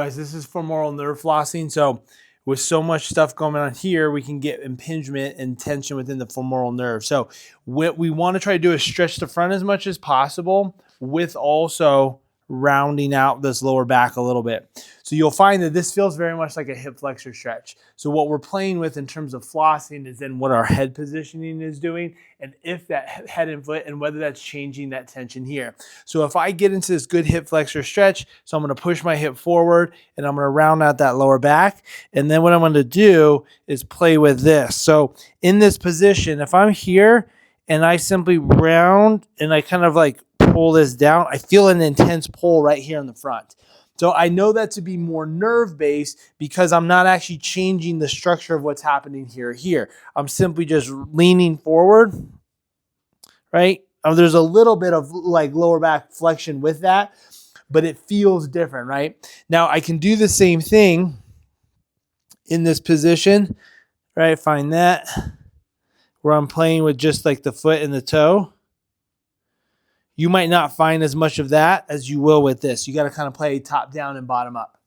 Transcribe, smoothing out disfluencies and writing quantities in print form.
Guys, this is femoral nerve flossing. So with so much stuff going on here, we can get impingement and tension within the femoral nerve. So what we want to try to do is stretch the front as much as possible with also rounding out this lower back a little bit. So you'll find that this feels very much like a hip flexor stretch. So what we're playing with in terms of flossing is then what our head positioning is doing, and if that head and foot, and whether that's changing that tension here. So if I get into this good hip flexor stretch, so I'm going to push my hip forward and I'm going to round out that lower back. And then what I'm going to do is play with this. So in this position, if I'm here and I simply round and I kind of like pull this down, I feel an intense pull right here in the front. So I know that to be more nerve-based because I'm not actually changing the structure of what's happening here. I'm simply just leaning forward, right? There's a little bit of like lower back flexion with that, but it feels different, right? Now I can do the same thing in this position, right? Find that where I'm playing with just like the foot and the toe. You might not find as much of that as you will with this. You got to kind of play top down and bottom up.